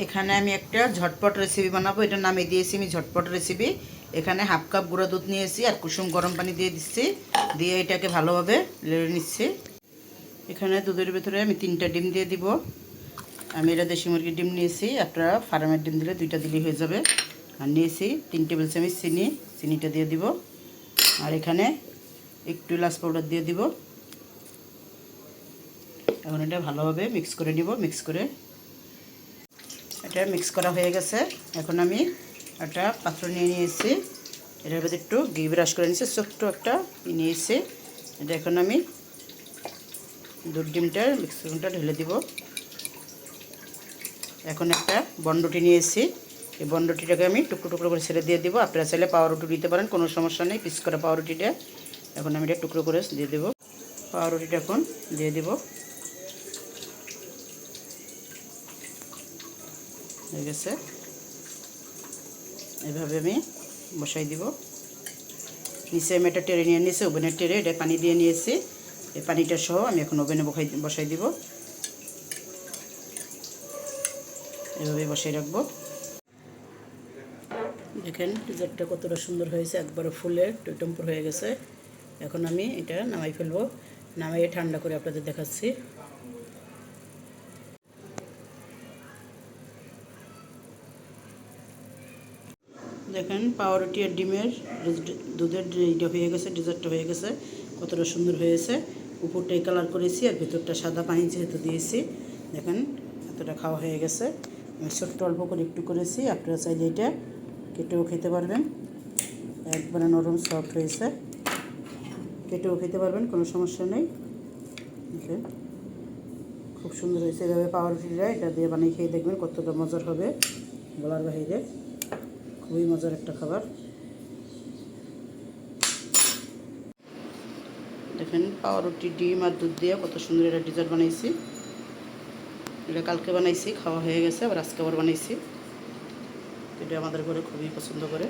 এখানে আমি একটা ঝটপট রেসিপি বানাবো, এটার নামে দিয়েছি আমি ঝটপট রেসিপি। এখানে হাফ কাপ গুঁড়া দুধ নিয়েছি আর কুসুম গরম পানি দিয়ে দিচ্ছি, দিয়ে এটাকে ভালোভাবে নেড়ে নিচ্ছি। এখানে দুধের ভিতরে আমি 3টা ডিম দিয়ে দিব। আমি এটা দেশি মুরগির ডিম নিয়েছি, আপনারা ফার্মের ডিম দিলে 2টা দিলেই হয়ে যাবে। আর নিয়েছি 3 টেবিল চামচ চিনি, চিনিটা দিয়ে দিব। আর এখানে একটু এলাচ পাউডার দিয়ে দিব। এখন এটা ভালোভাবে মিক্স করে নিব। মিক্স করে এটা মিক্স করা হয়ে গেছে। এখন আমি একটা পাত্র নিয়ে নিয়েছি, এটার ভিতরে একটু ঘি ব্রাশ করে নিয়েছি, ছোট্ট একটা নিয়েছি। এটা এখন আমি দুধ ডিমটার মিক্সচারটা ঢেলে দিব। এখন একটা বনরুটি নিয়েছি, এই বনরুটিটাকে আমি টুকরো টুকরো করে ছেড়ে দিয়ে দিব। আপনারা চাইলে পাউরুটি দিতে পারেন, কোনো সমস্যা নেই। পিস করা পাউরুটিটা এখন আমি এটা টুকরো করে দিয়ে দেব। পাউরুটিটা এখন দিয়ে দিব। হয়ে গেছে, এইভাবে আমি বসাই দিব। নিচে আমি একটা ট্রে নিয়ে নিয়েছি, ওভেনের ট্রে, এটা পানি দিয়ে নিয়েছি। এই পানিটা সহ আমি এখন ওভেনে বসাই দিব। এভাবে বসাই রাখবো। দেখেন ডিজার্টটা কতটা সুন্দর হয়েছে, একবারে ফুলে টইটম্পুর হয়ে গেছে। এখন আমি এটা নামাই ফেলবো, নামাইয়ে ঠান্ডা করে আপনাদের দেখাচ্ছি। দেখেন পাউরুটি আর ডিমের দুধের এইটা হয়ে গেছে, ডেজার্টটা হয়ে গেছে, কতটা সুন্দর হয়েছে। উপরটাই কালার করেছি আর ভেতরটা সাদা পানি যেহেতু দিয়েছি। দেখেন এতটা খাওয়া হয়ে গেছে। আমি ছোট্ট অল্প করে একটু করেছি, আপনারা চাইলে এটা কেটেও খেতে পারবেন। একবারে নরম সফট হয়েছে, কেটেও খেতে পারবেন, কোনো সমস্যা নেই। দেখেন খুব সুন্দর হয়েছে। এভাবে পাউরুটিটা এটা দিয়ে বানিয়ে খেয়ে দেখবেন কতটা মজার হবে, বলার বাহিরে। খুবই মজার একটা খাবার। দেখেন পাউরুটি, ডিম আর দুধ দিয়ে কত সুন্দর একটা ডেজার্ট বানাইছি। এটা কালকে বানাইছি, খাওয়া হয়ে গেছে, আবার আজকে আবার বানাইছি। এটা আমাদের ঘরে খুবই পছন্দ করে।